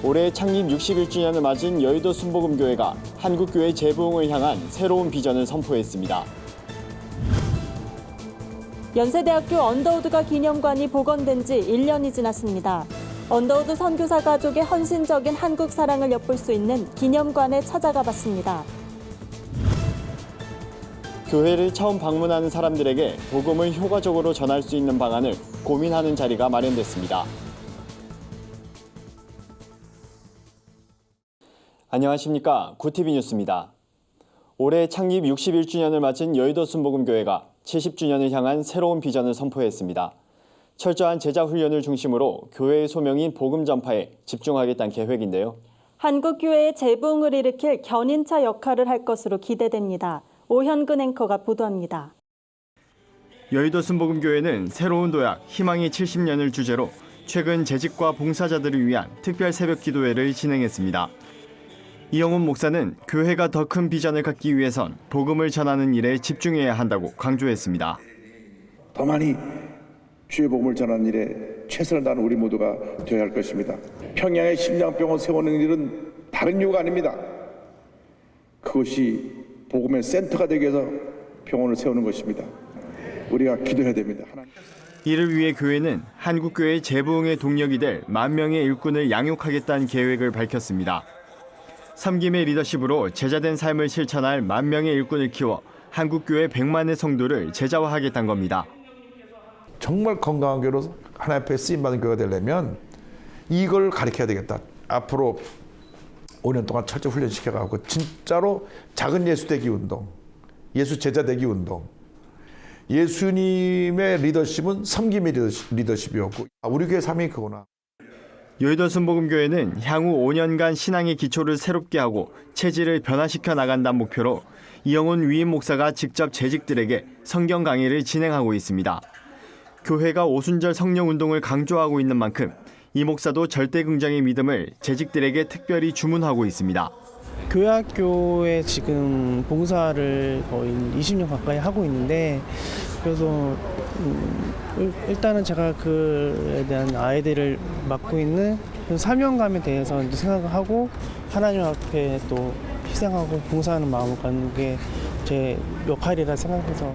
올해 창립 61주년을 맞은 여의도 순복음교회가 한국교회 재부흥을 향한 새로운 비전을 선포했습니다. 연세대학교 언더우드가 기념관이 복원된 지 1년이 지났습니다. 언더우드 선교사 가족의 헌신적인 한국 사랑을 엿볼 수 있는 기념관에 찾아가 봤습니다. 교회를 처음 방문하는 사람들에게 복음을 효과적으로 전할 수 있는 방안을 고민하는 자리가 마련됐습니다. 안녕하십니까. 구티비 뉴스입니다. 올해 창립 61주년을 맞은 여의도 순복음교회가 70주년을 향한 새로운 비전을 선포했습니다. 철저한 제자 훈련을 중심으로 교회의 소명인 복음 전파에 집중하겠다는 계획인데요. 한국교회의 재부흥을 일으킬 견인차 역할을 할 것으로 기대됩니다. 오현근 앵커가 보도합니다. 여의도 순복음교회는 새로운 도약, 희망의 70년을 주제로 최근 재직과 봉사자들을 위한 특별 새벽 기도회를 진행했습니다. 이영훈 목사는 교회가 더 큰 비전을 갖기 위해선 복음을 전하는 일에 집중해야 한다고 강조했습니다. 더 많이 주의 복음을 전하는 일에 최선을 다하는 우리 모두가 되어야 할 것입니다. 평양에 심장병원 세우는 일은 다른 이유가 아닙니다. 그것이 복음의 센터가 되기 위해서 병원을 세우는 것입니다. 우리가 기도해야 됩니다. 이를 위해 교회는 한국교회의 재부흥의 동력이 될 10,000명의 일꾼을 양육하겠다는 계획을 밝혔습니다. 섬김의 리더십으로 제자된 삶을 실천할 10,000명의 일꾼을 키워 한국교회 100만의 성도를 제자화하겠다는 겁니다. 정말 건강한 교회로 하나님 앞에 쓰임받은 교회가 되려면 이걸 가르쳐야 되겠다. 앞으로 5년 동안 철저히 훈련시켜가고 진짜로 작은 예수 되기 운동, 예수 제자 되기 운동, 예수님의 리더십은 섬김의 리더십이었고 우리 교회 삶이 그거나. 여의도 순복음교회는 향후 5년간 신앙의 기초를 새롭게 하고 체질을 변화시켜 나간다는 목표로 이영훈 위임 목사가 직접 재직들에게 성경 강의를 진행하고 있습니다. 교회가 오순절 성령 운동을 강조하고 있는 만큼 이 목사도 절대 긍정의 믿음을 재직들에게 특별히 주문하고 있습니다. 교회 학교에 지금 봉사를 거의 20년 가까이 하고 있는데 그래서 일단은 제가 그에 대한 아이들을 맡고 있는 사명감에 대해서 생각을 하고 하나님 앞에 또 희생하고 봉사하는 마음을 갖는 게 제 역할이라 생각해서.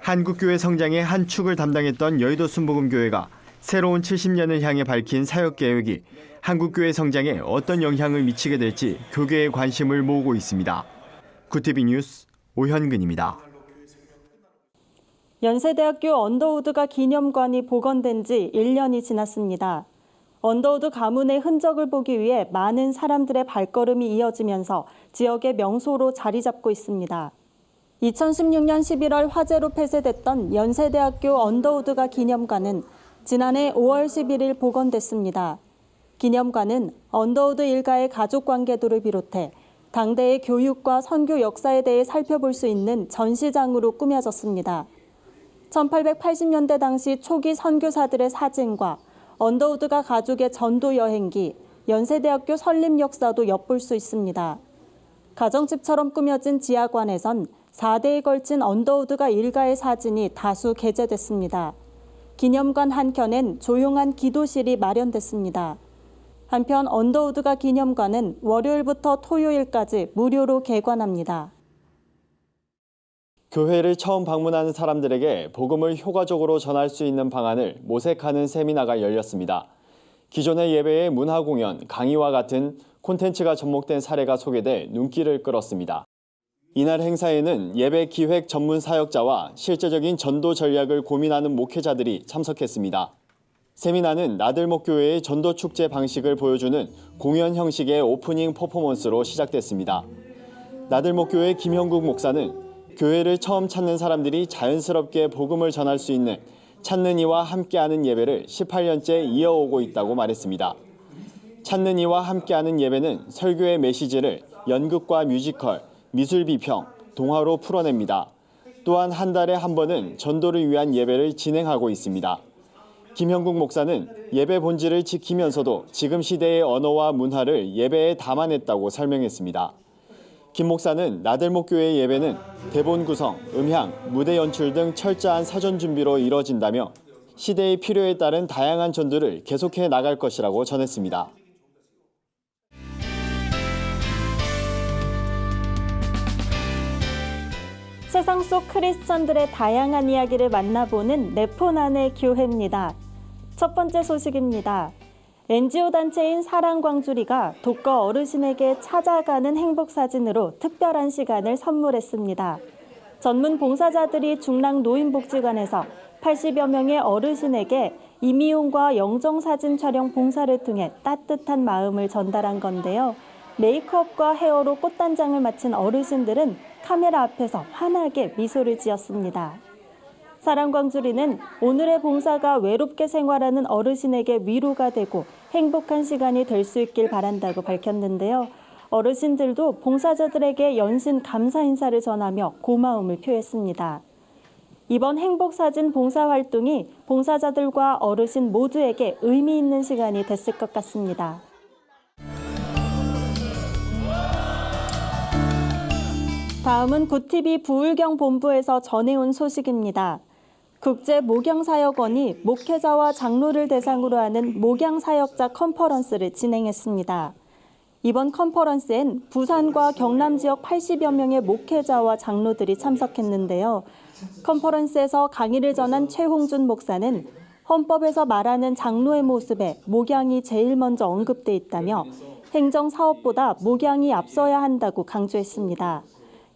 한국교회 성장의 한 축을 담당했던 여의도 순복음교회가 새로운 70년을 향해 밝힌 사역 계획이 한국교회 성장에 어떤 영향을 미치게 될지 교계의 관심을 모으고 있습니다. 구티비 뉴스 오현근입니다. 연세대학교 언더우드가 기념관이 복원된 지 1년이 지났습니다. 언더우드 가문의 흔적을 보기 위해 많은 사람들의 발걸음이 이어지면서 지역의 명소로 자리 잡고 있습니다. 2016년 11월 화재로 폐쇄됐던 연세대학교 언더우드가 기념관은 지난해 5월 11일 복원됐습니다. 기념관은 언더우드 일가의 가족관계도를 비롯해 당대의 교육과 선교 역사에 대해 살펴볼 수 있는 전시장으로 꾸며졌습니다. 1880년대 당시 초기 선교사들의 사진과 언더우드가 가족의 전도 여행기, 연세대학교 설립 역사도 엿볼 수 있습니다. 가정집처럼 꾸며진 지하관에선 4대에 걸친 언더우드가 일가의 사진이 다수 게재됐습니다. 기념관 한켠엔 조용한 기도실이 마련됐습니다. 한편 언더우드가 기념관은 월요일부터 토요일까지 무료로 개관합니다. 교회를 처음 방문하는 사람들에게 복음을 효과적으로 전할 수 있는 방안을 모색하는 세미나가 열렸습니다. 기존의 예배의 문화 공연, 강의와 같은 콘텐츠가 접목된 사례가 소개돼 눈길을 끌었습니다. 이날 행사에는 예배 기획 전문 사역자와 실제적인 전도 전략을 고민하는 목회자들이 참석했습니다. 세미나는 나들목교회의 전도 축제 방식을 보여주는 공연 형식의 오프닝 퍼포먼스로 시작됐습니다. 나들목교회 김형국 목사는 교회를 처음 찾는 사람들이 자연스럽게 복음을 전할 수 있는 찾는 이와 함께하는 예배를 18년째 이어오고 있다고 말했습니다. 찾는 이와 함께하는 예배는 설교의 메시지를 연극과 뮤지컬, 미술 비평, 동화로 풀어냅니다. 또한 한 달에 한 번은 전도를 위한 예배를 진행하고 있습니다. 김형국 목사는 예배 본질을 지키면서도 지금 시대의 언어와 문화를 예배에 담아냈다고 설명했습니다. 김 목사는 나들목교회 예배는 대본 구성, 음향, 무대 연출 등 철저한 사전 준비로 이뤄진다며 시대의 필요에 따른 다양한 전도를 계속해 나갈 것이라고 전했습니다. 세상 속 크리스천들의 다양한 이야기를 만나보는 네포난의 교회입니다. 첫 번째 소식입니다. NGO 단체인 사랑광주리가 독거 어르신에게 찾아가는 행복사진으로 특별한 시간을 선물했습니다. 전문 봉사자들이 중랑 노인복지관에서 80여 명의 어르신에게 이미용과 영정사진 촬영 봉사를 통해 따뜻한 마음을 전달한 건데요. 메이크업과 헤어로 꽃단장을 마친 어르신들은 카메라 앞에서 환하게 미소를 지었습니다. 사랑광주리는 오늘의 봉사가 외롭게 생활하는 어르신에게 위로가 되고 행복한 시간이 될 수 있길 바란다고 밝혔는데요. 어르신들도 봉사자들에게 연신 감사 인사를 전하며 고마움을 표했습니다. 이번 행복사진 봉사활동이 봉사자들과 어르신 모두에게 의미 있는 시간이 됐을 것 같습니다. 다음은 구TV 부울경 본부에서 전해온 소식입니다. 국제목양사역원이 목회자와 장로를 대상으로 하는 목양사역자 컨퍼런스를 진행했습니다. 이번 컨퍼런스엔 부산과 경남 지역 80여 명의 목회자와 장로들이 참석했는데요. 컨퍼런스에서 강의를 전한 최홍준 목사는 헌법에서 말하는 장로의 모습에 목양이 제일 먼저 언급돼 있다며 행정사업보다 목양이 앞서야 한다고 강조했습니다.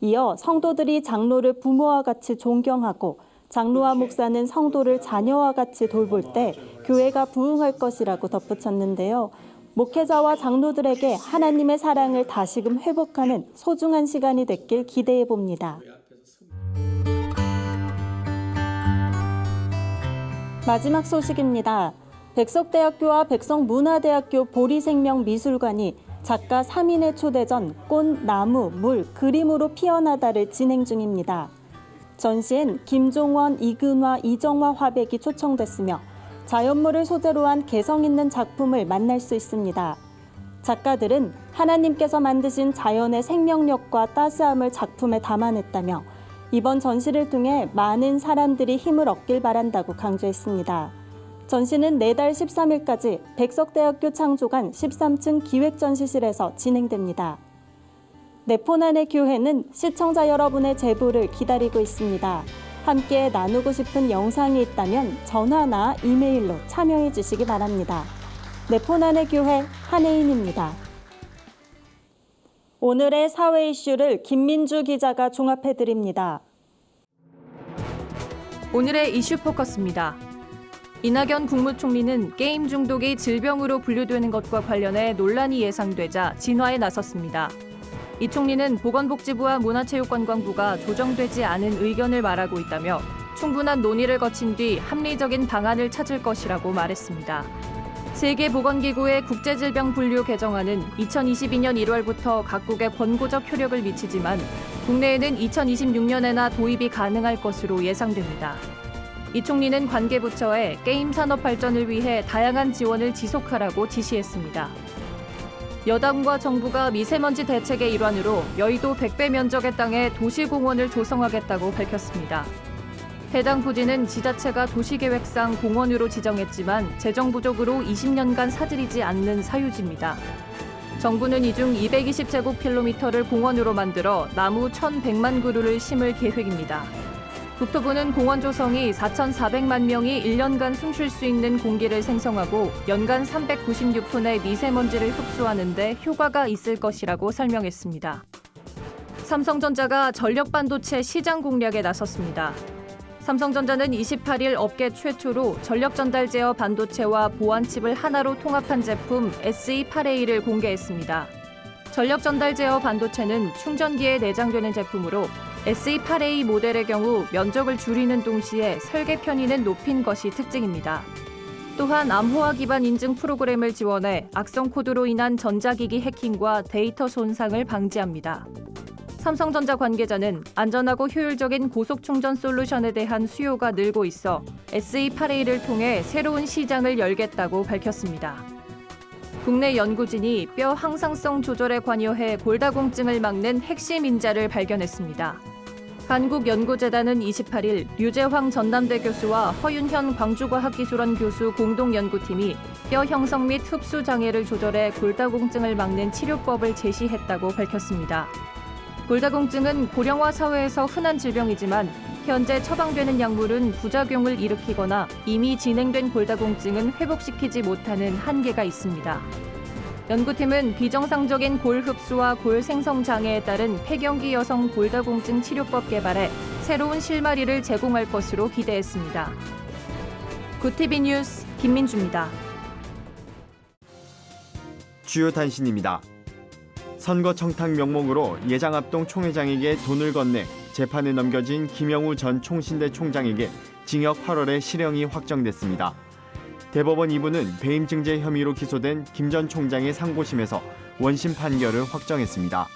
이어 성도들이 장로를 부모와 같이 존경하고 장로와 목사는 성도를 자녀와 같이 돌볼 때 교회가 부흥할 것이라고 덧붙였는데요. 목회자와 장로들에게 하나님의 사랑을 다시금 회복하는 소중한 시간이 됐길 기대해 봅니다. 마지막 소식입니다. 백석대학교와 백석문화대학교 보리생명미술관이 작가 3인의 초대전 꽃, 나무, 물, 그림으로 피어나다를 진행 중입니다. 전시엔 김종원, 이근화, 이정화 화백이 초청됐으며 자연물을 소재로 한 개성 있는 작품을 만날 수 있습니다. 작가들은 하나님께서 만드신 자연의 생명력과 따스함을 작품에 담아냈다며 이번 전시를 통해 많은 사람들이 힘을 얻길 바란다고 강조했습니다. 전시는 내달 13일까지 백석대학교 창조관 13층 기획전시실에서 진행됩니다. 네포난의 교회는 시청자 여러분의 제보를 기다리고 있습니다. 함께 나누고 싶은 영상이 있다면 전화나 이메일로 참여해 주시기 바랍니다. 네포난의 교회 한혜인입니다. 오늘의 사회 이슈를 김민주 기자가 종합해 드립니다. 오늘의 이슈 포커스입니다. 이낙연 국무총리는 게임 중독이 질병으로 분류되는 것과 관련해 논란이 예상되자 진화에 나섰습니다. 이 총리는 보건복지부와 문화체육관광부가 조정되지 않은 의견을 말하고 있다며 충분한 논의를 거친 뒤 합리적인 방안을 찾을 것이라고 말했습니다. 세계보건기구의 국제질병 분류 개정안은 2022년 1월부터 각국에 권고적 효력을 미치지만 국내에는 2026년에나 도입이 가능할 것으로 예상됩니다. 이 총리는 관계부처에 게임 산업 발전을 위해 다양한 지원을 지속하라고 지시했습니다. 여당과 정부가 미세먼지 대책의 일환으로 여의도 100배 면적의 땅에 도시공원을 조성하겠다고 밝혔습니다. 해당 부지는 지자체가 도시계획상 공원으로 지정했지만 재정 부족으로 20년간 사들이지 않는 사유지입니다. 정부는 이 중 220제곱킬로미터를 공원으로 만들어 나무 1,100만 그루를 심을 계획입니다. 국토부는 공원 조성이 4,400만 명이 1년간 숨쉴 수 있는 공기를 생성하고 연간 396톤의 미세먼지를 흡수하는 데 효과가 있을 것이라고 설명했습니다. 삼성전자가 전력반도체 시장 공략에 나섰습니다. 삼성전자는 28일 업계 최초로 전력전달 제어 반도체와 보안칩을 하나로 통합한 제품 SE8A를 공개했습니다. 전력전달 제어 반도체는 충전기에 내장되는 제품으로 SE8A 모델의 경우 면적을 줄이는 동시에 설계 편의는 높인 것이 특징입니다. 또한 암호화 기반 인증 프로그램을 지원해 악성 코드로 인한 전자기기 해킹과 데이터 손상을 방지합니다. 삼성전자 관계자는 안전하고 효율적인 고속 충전 솔루션에 대한 수요가 늘고 있어 SE8A를 통해 새로운 시장을 열겠다고 밝혔습니다. 국내 연구진이 뼈 항상성 조절에 관여해 골다공증을 막는 핵심 인자를 발견했습니다. 한국연구재단은 28일 류재황 전남대 교수와 허윤현 광주과학기술원 교수 공동연구팀이 뼈 형성 및 흡수 장애를 조절해 골다공증을 막는 치료법을 제시했다고 밝혔습니다. 골다공증은 고령화 사회에서 흔한 질병이지만 현재 처방되는 약물은 부작용을 일으키거나 이미 진행된 골다공증은 회복시키지 못하는 한계가 있습니다. 연구팀은 비정상적인 골 흡수와 골 생성 장애에 따른 폐경기 여성 골다공증 치료법 개발에 새로운 실마리를 제공할 것으로 기대했습니다. 구티비 뉴스 김민주입니다. 주요 단신입니다. 선거 청탁 명목으로 예장합동 총회장에게 돈을 건네 재판에 넘겨진 김영우 전 총신대 총장에게 징역 8월에 실형이 확정됐습니다. 대법원 2부는 배임 증제 혐의로 기소된 김 전 총장의 상고심에서 원심 판결을 확정했습니다.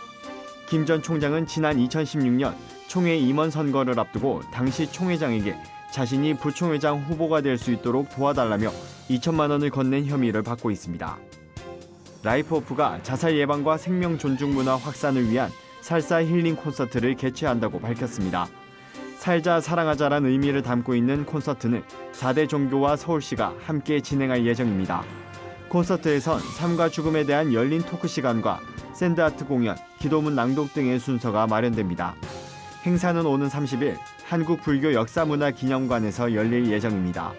김 전 총장은 지난 2016년 총회 임원 선거를 앞두고 당시 총회장에게 자신이 부총회장 후보가 될 수 있도록 도와달라며 2천만 원을 건넨 혐의를 받고 있습니다. 라이프오프가 자살 예방과 생명 존중 문화 확산을 위한 살사 힐링 콘서트를 개최한다고 밝혔습니다. 살자 사랑하자란 의미를 담고 있는 콘서트는 4대 종교와 서울시가 함께 진행할 예정입니다. 콘서트에선 삶과 죽음에 대한 열린 토크 시간과 샌드아트 공연, 기도문 낭독 등의 순서가 마련됩니다. 행사는 오는 30일 한국불교역사문화기념관에서 열릴 예정입니다.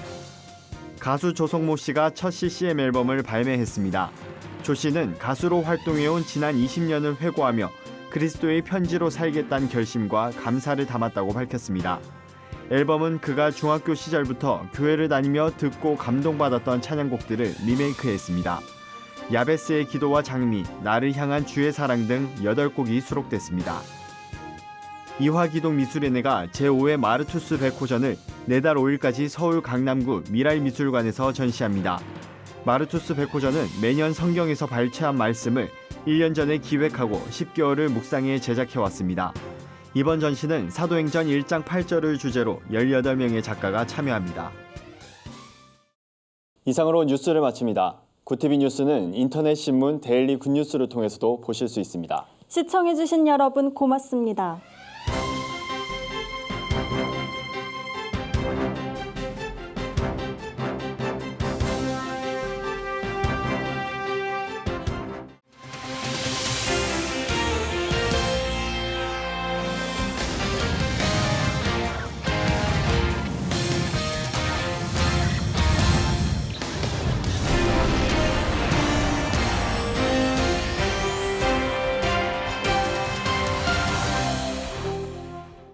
가수 조성모 씨가 첫 CCM 앨범을 발매했습니다. 조 씨는 가수로 활동해온 지난 20년을 회고하며 그리스도의 편지로 살겠다는 결심과 감사를 담았다고 밝혔습니다. 앨범은 그가 중학교 시절부터 교회를 다니며 듣고 감동받았던 찬양곡들을 리메이크했습니다. 야베스의 기도와 장미, 나를 향한 주의 사랑 등 8곡이 수록됐습니다. 이화기동미술인회가 제5회 마르투스 백호전을 내달 5일까지 서울 강남구 미랄미술관에서 전시합니다. 마르투스 백호전은 매년 성경에서 발췌한 말씀을 1년 전에 기획하고 10개월을 묵상해 제작해왔습니다. 이번 전시는 사도행전 1장 8절을 주제로 18명의 작가가 참여합니다. 이상으로 뉴스를 마칩니다. 구티비 뉴스는 인터넷 신문 데일리 굿뉴스를 통해서도 보실 수 있습니다. 시청해주신 여러분 고맙습니다.